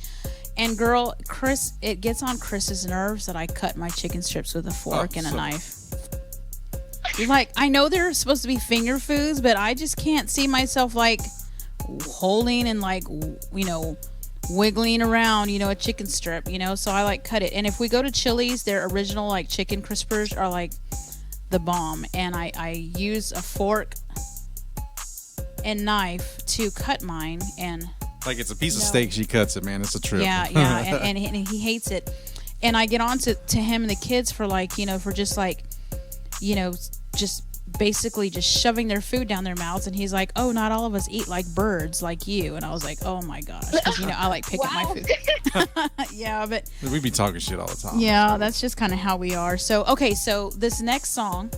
and girl, Chris, it gets on Chris's nerves that I cut my chicken strips with a fork and a knife. Like, I know they're supposed to be finger foods, but I just can't see myself like holding and like wiggling around a chicken strip, so I like cut it. And if we go to Chili's, their original like chicken crispers are like the bomb, and I use a fork and knife to cut mine. And like it's a piece of steak, she cuts it, man. It's a trip. Yeah. and he hates it, and I get on to him and the kids for like for just like just basically just shoving their food down their mouths, and he's like, oh, not all of us eat like birds like you. And I was like, oh my gosh, because I like pick up my food. Yeah, but we be talking shit all the time. Yeah, that's just kind of how we are. So okay, so this next song,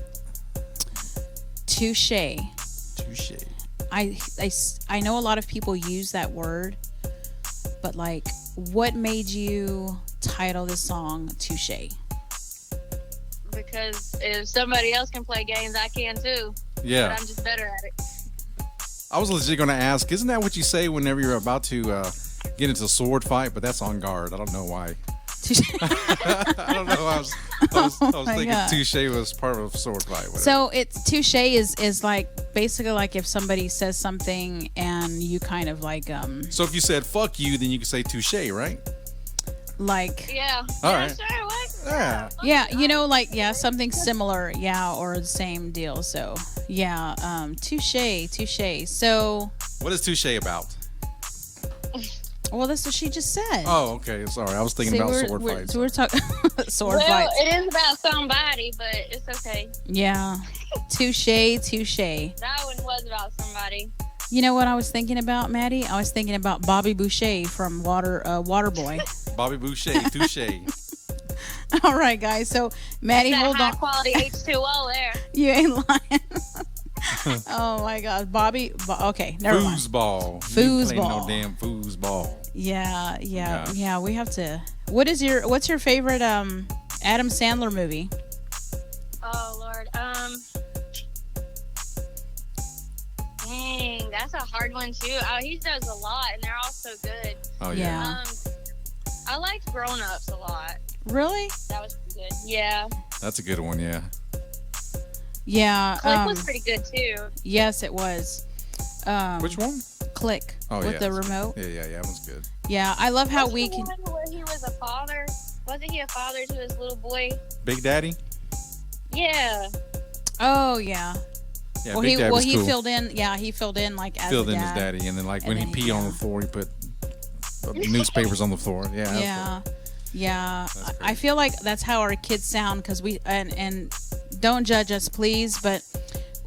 touche. I know a lot of people use that word, but like, what made you title this song touche? Because if somebody else can play games, I can too. Yeah. But I'm just better at it. I was legit going to ask, isn't that what you say whenever you're about to get into a sword fight? But that's on guard. I don't know why. I don't know. I was thinking God. Touche was part of a sword fight. Whatever. So touche is like basically like if somebody says something and you kind of like So if you said fuck you, then you could say touche, right? Like all right. Sure, what? Yeah, like something similar, or the same deal. So touche. So what is touche about? Well, that's what she just said. Oh, okay. Sorry, I was thinking about sword fights. So we're talking sword fights. Well, it is about somebody, but it's okay. Yeah, touche. That one was about somebody. You know what I was thinking about, Maddie? I was thinking about Bobby Boucher from Waterboy. Bobby Boucher, touche. All right, guys. So, Maddie, hold on. High quality H2O there. You ain't lying. Oh my God, Bobby. Okay, never mind. Foosball. No damn foosball. Yeah. We have to. What's your favorite Adam Sandler movie? Oh Lord. Dang, that's a hard one too. He does a lot, and they're all so good. Oh yeah. I liked Grown Ups a lot. Really? That was pretty good. Yeah. That's a good one. Yeah. Yeah. Click was pretty good too. Yes, it was. Which one? Click. Oh, with the remote. Yeah, that was good. Yeah, I love how we can. One where he was a father. Wasn't he a father to his little boy? Big Daddy. Yeah. Oh yeah. Yeah, Well, Big Dad was he cool. filled in. Yeah, he filled in like as Filled a in dad. his daddy, and then like when And he then peed on the floor, he put newspapers on the floor. Yeah. that was Yeah, yeah. That's I feel like that's how our kids sound because we and don't judge us, please. But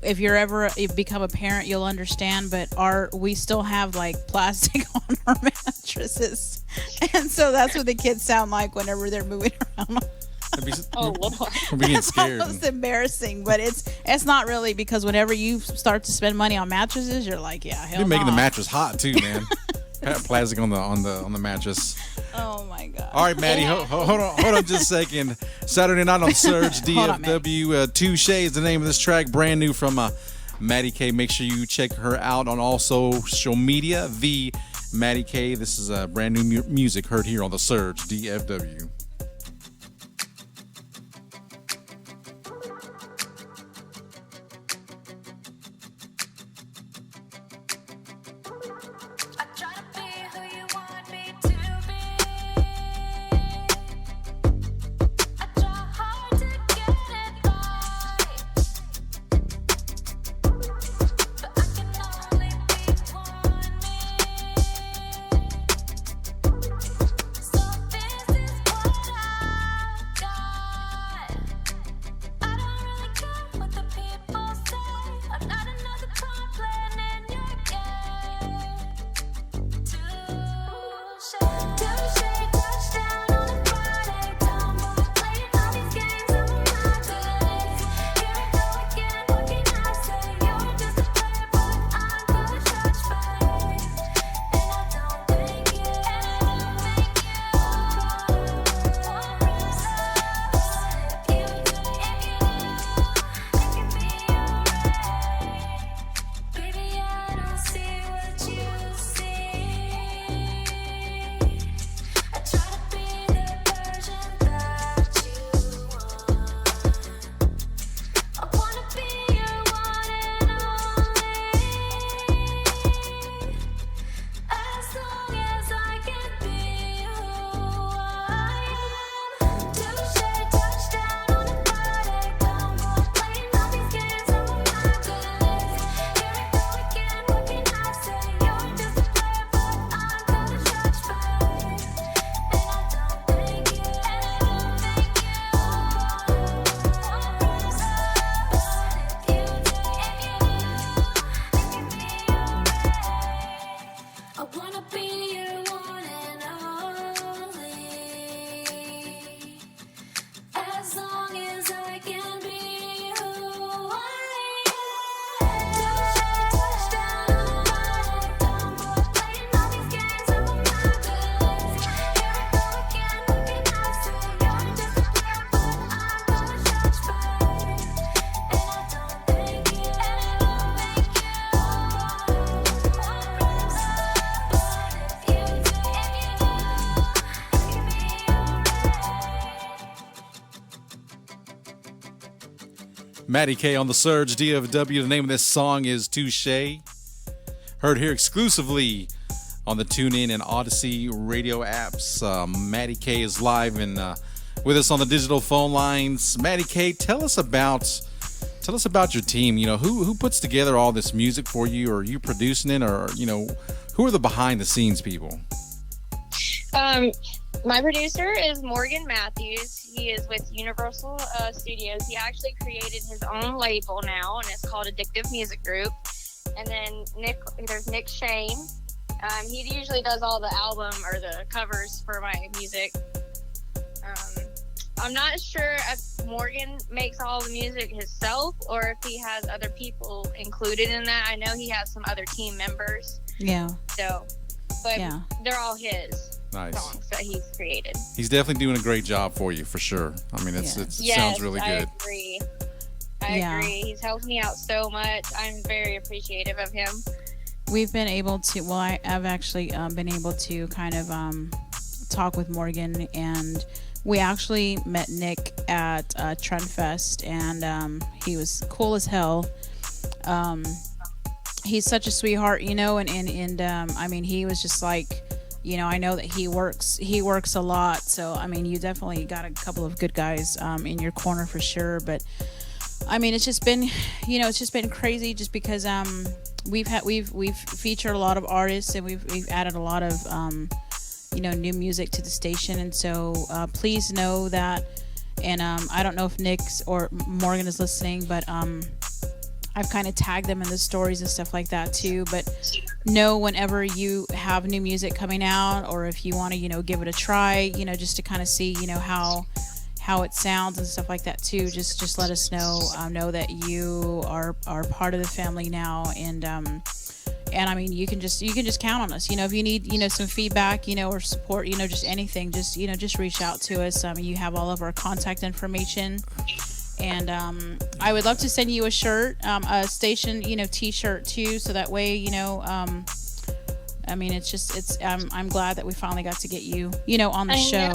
if you're ever you become a parent, you'll understand. But we still have like plastic on our mattresses, and so that's what the kids sound like whenever they're moving around. Oh Lord. We're being It's scared. almost embarrassing, but it's not really because whenever you start to spend money on mattresses, you're like, yeah, hell You're making the nah. mattress hot too, man. Plastic on the mattress. Oh my god. All right, Maddie, hold on just a second. Saturday night on Surge, Hold on, DFW. Touche is the name of this track, brand new from Maddie K. Make sure you check her out on all social media. The Maddie K. This is brand new music heard here on the Surge, DFW. I try to be who you want me to be. I try hard to get it right, but I can only be one me. So this is what I've got. I don't really care what the people say. I'm not another pawn playing in your game. Touche, touchdown on a Friday. Tomboy playing all these games on my days. Here I go again, what can I say? You're just a player, but I'm the judge, babe. And I don't think you, Baby, I don't see what you see. I try to be the version that you want. I wanna be your one and only. As long as I can be who I am. Touche, touchdown on a Friday. Tomboy playing all these games on my days. Here I go again, what can I say? You're just a player, but I'm the judge, babe. And I don't think you, I wanna be your one and only. As long as I can be who I am. Touchdown on a Friday. Tomboy playing all these games on my days. Here I go again, what can I say? You're just a player, but I'm the judge, babe. And I don't think you, Maddie K on the Surge, DFW. The name of this song is Touche. Heard here exclusively on the TuneIn and Odyssey radio apps. Maddie K is live and with us on the digital phone lines. Maddie K, tell us about your team. You know, who puts together all this music for you? Or are you producing it? Or, you know, who are the behind the scenes people? My producer is Morgan Matthews. He is with Universal Studios. He actually created his own label now, and it's called Addictive Music Group. And then there's Nick Shane. He usually does all the album or the covers for my music. I'm not sure if Morgan makes all the music himself or if he has other people included in that. I know he has some other team members. Yeah. So, but Yeah. they're all his. Nice. Songs that he's created. He's definitely doing a great job for you, for sure. I mean, it sounds really good. I agree. He's helped me out so much. I'm very appreciative of him. We've been able to, well, I've actually been able to kind of talk with Morgan, and we actually met Nick at Trendfest, and he was cool as hell. He's such a sweetheart, you know, and I mean, he was just like, you know, I know that he works a lot, so I mean, you definitely got a couple of good guys in your corner for sure. But I mean, it's just been, it's just been crazy just because we've featured a lot of artists, and we've added a lot of new music to the station, and so please know that. And I don't know if Nick's or Morgan is listening, but I've kind of tagged them in the stories and stuff like that too. But know whenever you have new music coming out, or if you want to give it a try, just to kind of see how it sounds and stuff like that too. Just let us know. Know that you are part of the family now, and I mean, you can just count on us. If you need some feedback, or support, just anything, just reach out to us. You have all of our contact information, and I would love to send you a shirt, a station T-shirt too, so that way I mean, it's I'm glad that we finally got to get you on the show.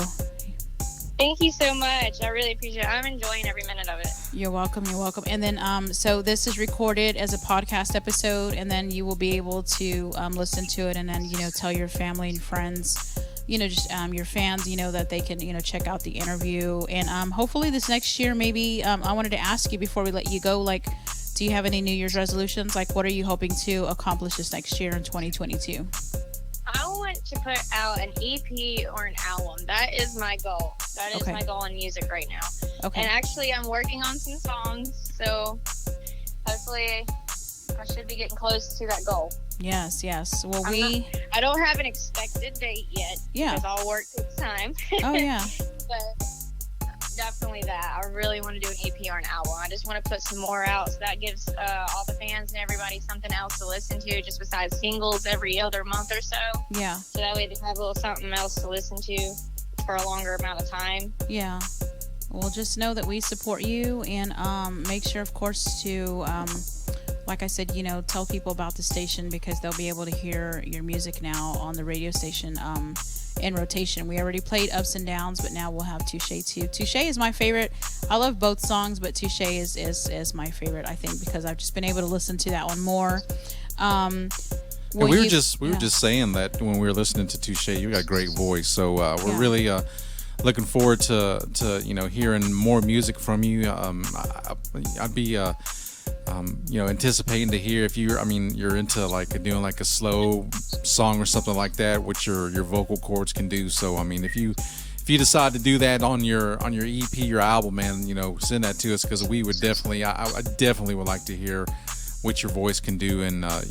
Thank you so much. I really appreciate it. I'm enjoying every minute of it. You're welcome. You're welcome. And then, so this is recorded as a podcast episode, and then you will be able to listen to it, and then tell your family and friends, just your fans, that they can check out the interview, and hopefully this next year, maybe I wanted to ask you before we let you go, like, do you have any New Year's resolutions? Like, what are you hoping to accomplish this next year in 2022? I want to put out an EP or an album. That is my goal. That is my goal in music right now. Okay. And actually, I'm working on some songs, so hopefully I should be getting close to that goal. Yes. Well, I don't have an expected date yet. Yeah. Because all work takes time. Oh, yeah. But definitely that. I really want to do an EP or an album. I just want to put some more out, so that gives all the fans and everybody something else to listen to, just besides singles every other month or so. Yeah. So that way they have a little something else to listen to for a longer amount of time. Yeah. Well, just know that we support you, and make sure, of course, to like I said, tell people about the station, because they'll be able to hear your music now on the radio station in rotation. We already played Ups and Downs, but now we'll have Touche too. Touche is my favorite. I love both songs, but Touche is my favorite, I think, because I've just been able to listen to that one more. We were just saying that when we were listening to Touche, you got a great voice, so we're really looking forward to hearing more music from you. I'd be anticipating to hear if you're into like doing like a slow song or something like that, which your vocal cords can do. So I mean, if you decide to do that on your EP, your album, man, send that to us, because we would definitely, I definitely would like to hear what your voice can do, and I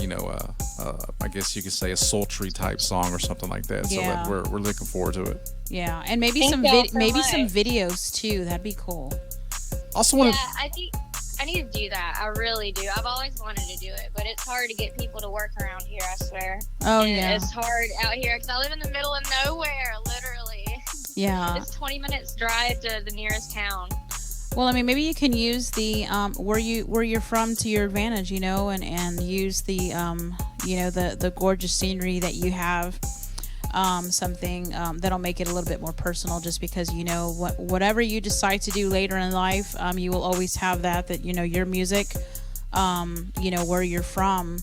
guess you could say a sultry type song or something like that. Yeah. So we're looking forward to it. Yeah, and maybe some videos too. That'd be cool. Also, want to. Yeah, I think I need to do that. I really do. I've always wanted to do it, but it's hard to get people to work around here, I swear. Oh, and yeah. It's hard out here because I live in the middle of nowhere, literally. Yeah. It's 20 minutes drive to the nearest town. Well, I mean, maybe you can use the where you're from to your advantage, and use the the gorgeous scenery that you have. Something that'll make it a little bit more personal, just because whatever you decide to do later in life, you will always have that your music, where you're from,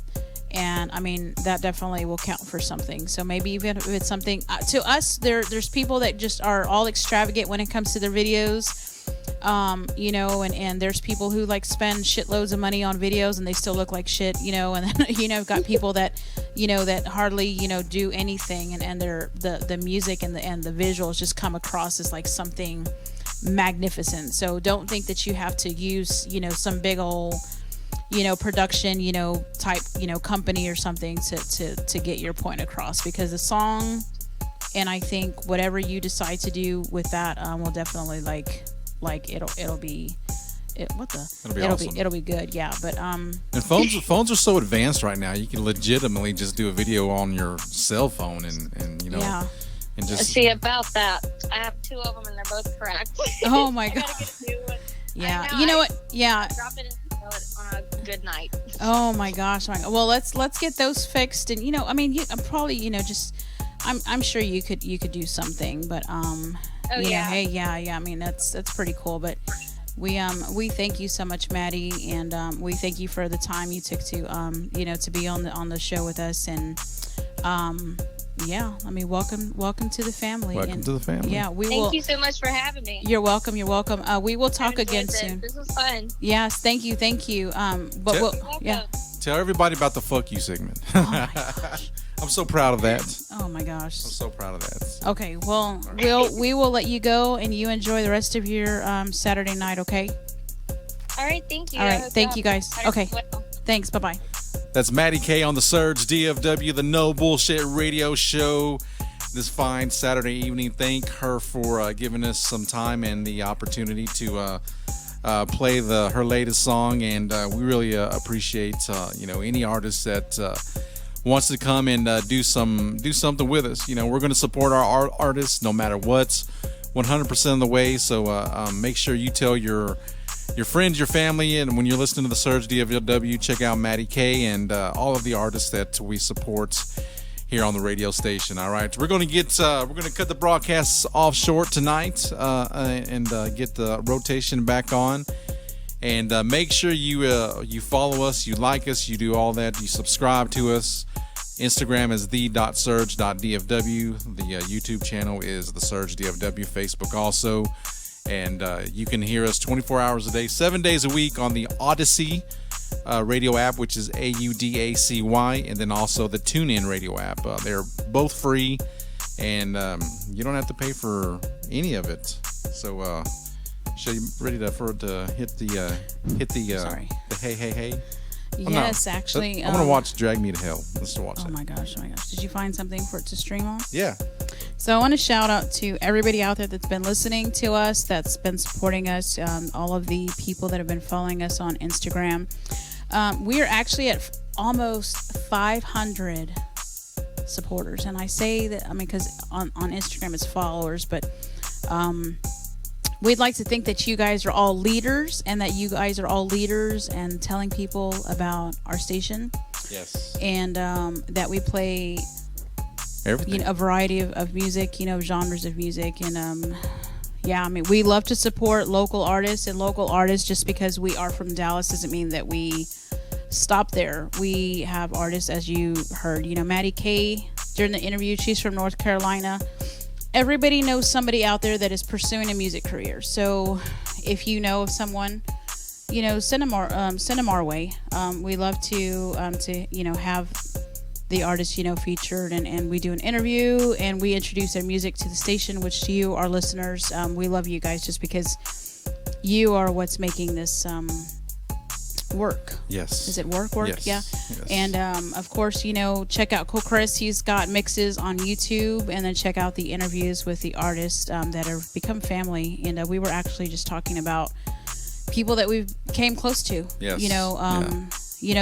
and I mean that definitely will count for something. So maybe even if it's something to us, there's people that just are all extravagant when it comes to their videos. And there's people who like spend shitloads of money on videos and they still look like shit, and then, got people that, that hardly, do anything, and they're the music and the visuals just come across as like something magnificent. So don't think that you have to use, some big old, production, type, company or something to get your point across, because the song, and I think whatever you decide to do with that, will definitely it'll be awesome. It'll be good. Yeah, but and phones are so advanced right now. You can legitimately just do a video on your cell phone and yeah. And just see about that. I have 2 of them and they're both cracked. Oh my god. I gotta get a new one. Yeah, you know what? Yeah. Drop it and throw it on a good night. Oh my gosh. Well, let's get those fixed, and I'm probably I'm sure you could do something, but hey, yeah. I mean that's pretty cool, but we thank you so much, Maddie, and we thank you for the time you took to to be on the show with us, and Yeah, I mean, welcome to the family. Welcome to the family. Yeah, we Thank will. you so much for having me. You're welcome. You're welcome. We will talk I enjoyed again this. soon. This was fun. Yes, thank you. But Tell- yeah. Tell everybody about the fuck you segment. Oh my gosh. I'm so proud of that. Oh my gosh. I'm so proud of that. Okay, well, we will let you go and you enjoy the rest of your Saturday night. Okay. All right, thank you. All I right, hope thank y'all you guys. had Okay. well. Thanks. Bye bye. That's Maddie K on the Surge DFW, the No Bullshit Radio Show. This fine Saturday evening. Thank her for giving us some time and the opportunity to play her latest song, and we really appreciate any artist that wants to come and do something with us. We're going to support our artists no matter what, 100% of the way. So make sure you tell your friends, your family, and when you're listening to the Surge DFW, check out Maddie K and all of the artists that we support here on the radio station. All right, we're going to cut the broadcasts off short tonight and get the rotation back on. And make sure you follow us, you like us, you do all that, you subscribe to us. Instagram is the.surge.dfw. The YouTube channel is the Surge DFW. Facebook also. And you can hear us 24 hours a day, 7 days a week on the Odyssey radio app, which is AUDACY, and then also the TuneIn radio app. They're both free, and you don't have to pay for any of it. So, Shay, you ready to hit the Sorry. the hey? Yes, actually. I'm gonna watch Drag Me to Hell. Let's watch Oh that. my gosh! Did you find something for it to stream on? Yeah. So I want to shout out to everybody out there that's been listening to us, that's been supporting us, all of the people that have been following us on Instagram. We are actually at almost 500 supporters, and I say that because on Instagram it's followers, but we'd like to think that you guys are all leaders, and that you guys are all leaders and telling people about our station. Yes. And that we play Everything. a variety of music, genres of music. And we love to support local artists, and local artists, just because we are from Dallas doesn't mean that we stop there. We have artists, as you heard, Maddie K during the interview, she's from North Carolina. Everybody knows somebody out there that is pursuing a music career. So if you know of someone, send them our way. We love to have the artist, featured, and we do an interview and we introduce their music to the station, which to you, our listeners, we love you guys just because you are what's making this work. Yes. Is it work? Yes. Yeah. Yes. And of course, check out Cool Chris. He's got mixes on YouTube, and then check out the interviews with the artists that have become family. And we were actually just talking about people that we've came close to. Yes.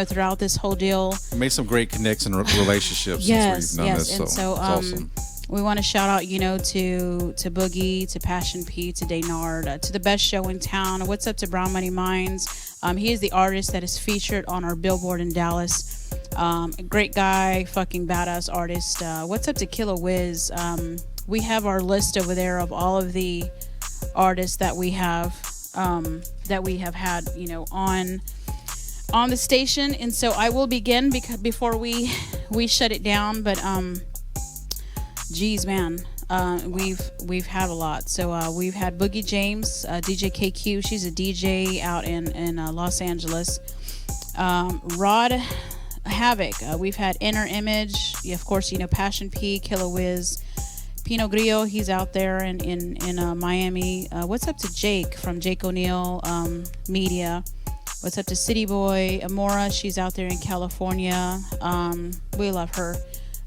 Throughout this whole deal. We made some great connects and relationships Yes, since we've done this. and so it's awesome. we want to shout out, to Boogie, to Passion P, to Daynard, to the best show in town. What's up to Brown Money Mines? He is the artist that is featured on our billboard in Dallas. A great guy, fucking badass artist. What's up to Killer Wiz? We have our list over there of all of the artists that we have had, on the station. And so I will begin before we shut it down. But geez, man, we've had a lot. So we've had Boogie James, DJ KQ. She's a DJ out in Los Angeles. Rod Havoc. We've had Inner Image. Of course, Passion P, Killer Wiz. Pino Grillo, he's out there in Miami. What's up to Jake from Jake O'Neill Media? What's up to City Boy? Amora, she's out there in California. We love her.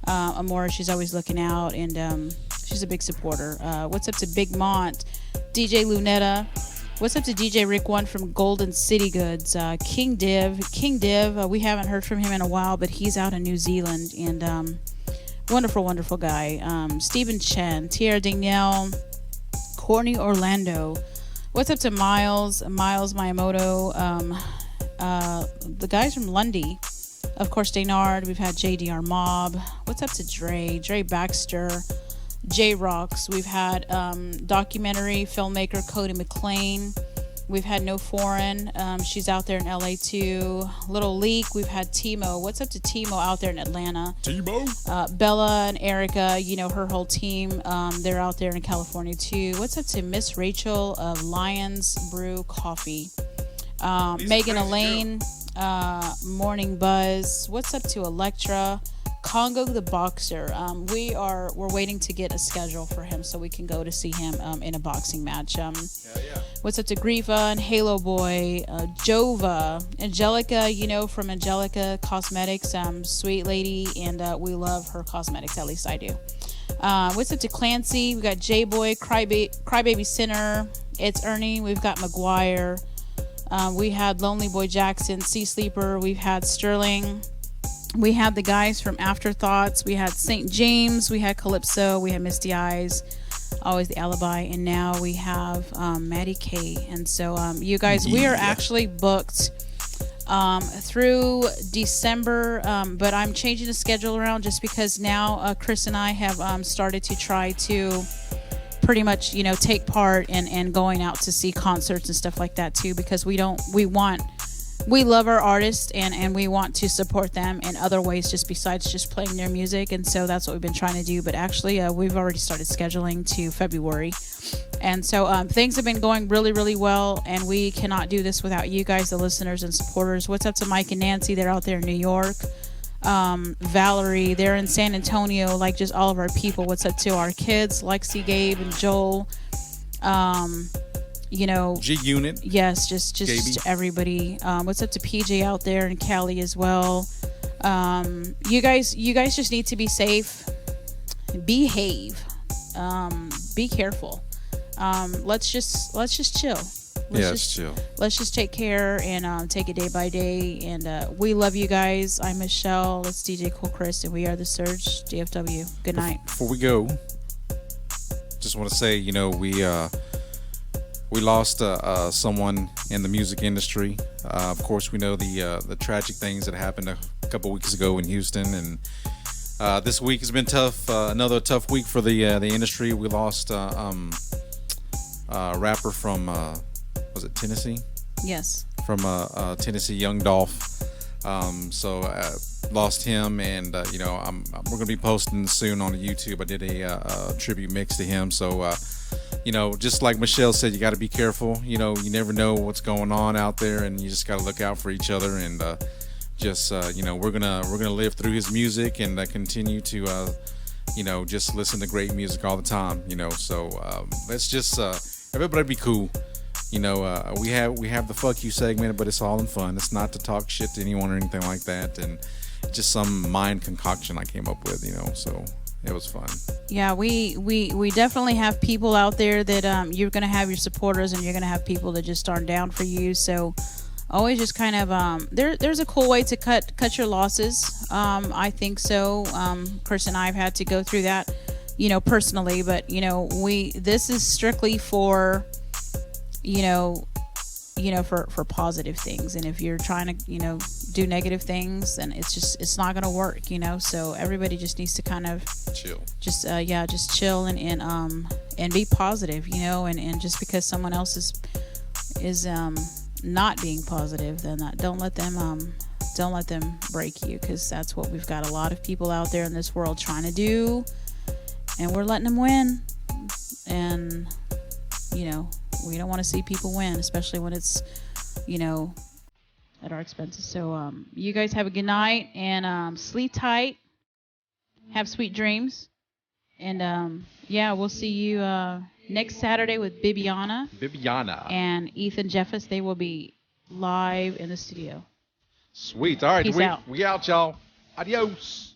Amora, she's always looking out, and she's a big supporter. What's up to Big Mont? DJ Lunetta. What's up to DJ Rick One from Golden City Goods? King Div, we haven't heard from him in a while, but he's out in New Zealand, and wonderful guy. Stephen Chen, Tierra Danielle, Courtney Orlando. What's up to Miles Miyamoto, the guys from Lundy. Of course, Daynard. We've had JDR Mob. What's up to Dre Baxter, J Rocks. We've had documentary filmmaker Cody McLean. We've had No Foreign. She's out there in LA too. Little Leak. We've had Timo. What's up to Timo out there in Atlanta? Timo. Bella and Erica, her whole team, they're out there in California too. What's up to Miss Rachel of Lions Brew Coffee? Megan Elaine, Morning Buzz. What's up to Electra? Congo the Boxer. We're waiting to get a schedule for him so we can go to see him in a boxing match. What's up to Grifa and Halo Boy, Jova, Angelica, from Angelica Cosmetics, sweet lady, and we love her cosmetics, at least I do. What's up to Clancy? We got J Boy, Crybaby Sinner, It's Ernie. We've got McGuire. We had Lonely Boy Jackson, Sea Sleeper. We've had Sterling. We had the guys from Afterthoughts. We had St. James. We had Calypso. We had Misty Eyes. Always the Alibi. And now we have Maddie K. And so you guys, we are actually booked through December. But I'm changing the schedule around just because now Chris and I have started to try to pretty much, take part in going out to see concerts and stuff like that too, because we love our artists and we want to support them in other ways just besides just playing their music. And so that's what we've been trying to do. But actually, we've already started scheduling to February. And so things have been going really, really well. And we cannot do this without you guys, the listeners and supporters. What's up to Mike and Nancy? They're out there in New York. Valerie, they're in San Antonio, like just all of our people. What's up to our kids, Lexi, Gabe, and Joel? G Unit. Yes, just everybody. What's up to PJ out there and Callie as well? You guys just need to be safe, behave, be careful. Let's just chill. Chill. Let's just take care and take it day by day. And we love you guys. I'm Michelle. It's DJ Cool Chris, and we are the Surge DFW. Good night. Before we go, just want to say, we lost someone in the music industry. Of course, we know the tragic things that happened a couple weeks ago in Houston, and this week has been tough. Another tough week for the industry. We lost a rapper from was it Tennessee? Yes. From Tennessee, Young Dolph. Lost him, and we're gonna be posting soon on YouTube. I did a tribute mix to him, so. Just like Michelle said, you got to be careful. You never know what's going on out there, and you just got to look out for each other. And we're gonna live through his music and continue to, just listen to great music all the time. So let's just everybody be cool. We have the fuck you segment, but it's all in fun. It's not to talk shit to anyone or anything like that, and just some mind concoction I came up with. So. It was fun. Yeah, we definitely have people out there that you're going to have your supporters, and you're going to have people that just aren't down for you. So always just kind of there's a cool way to cut your losses. I think so. Chris and I have had to go through that, personally, but this is strictly for for positive things. And if you're trying to do negative things, then it's not gonna work. So everybody just needs to kind of chill, just chill and be positive. And just because someone else is not being positive, then don't let them break you, because that's what we've got a lot of people out there in this world trying to do, and we're letting them win. And we don't want to see people win, especially when it's at our expenses. So you guys have a good night, and sleep tight, have sweet dreams, and we'll see you next Saturday with Bibiana and Ethan Jeffus. They will be live in the studio. Sweet. All right, Peace out. We out, y'all. Adios.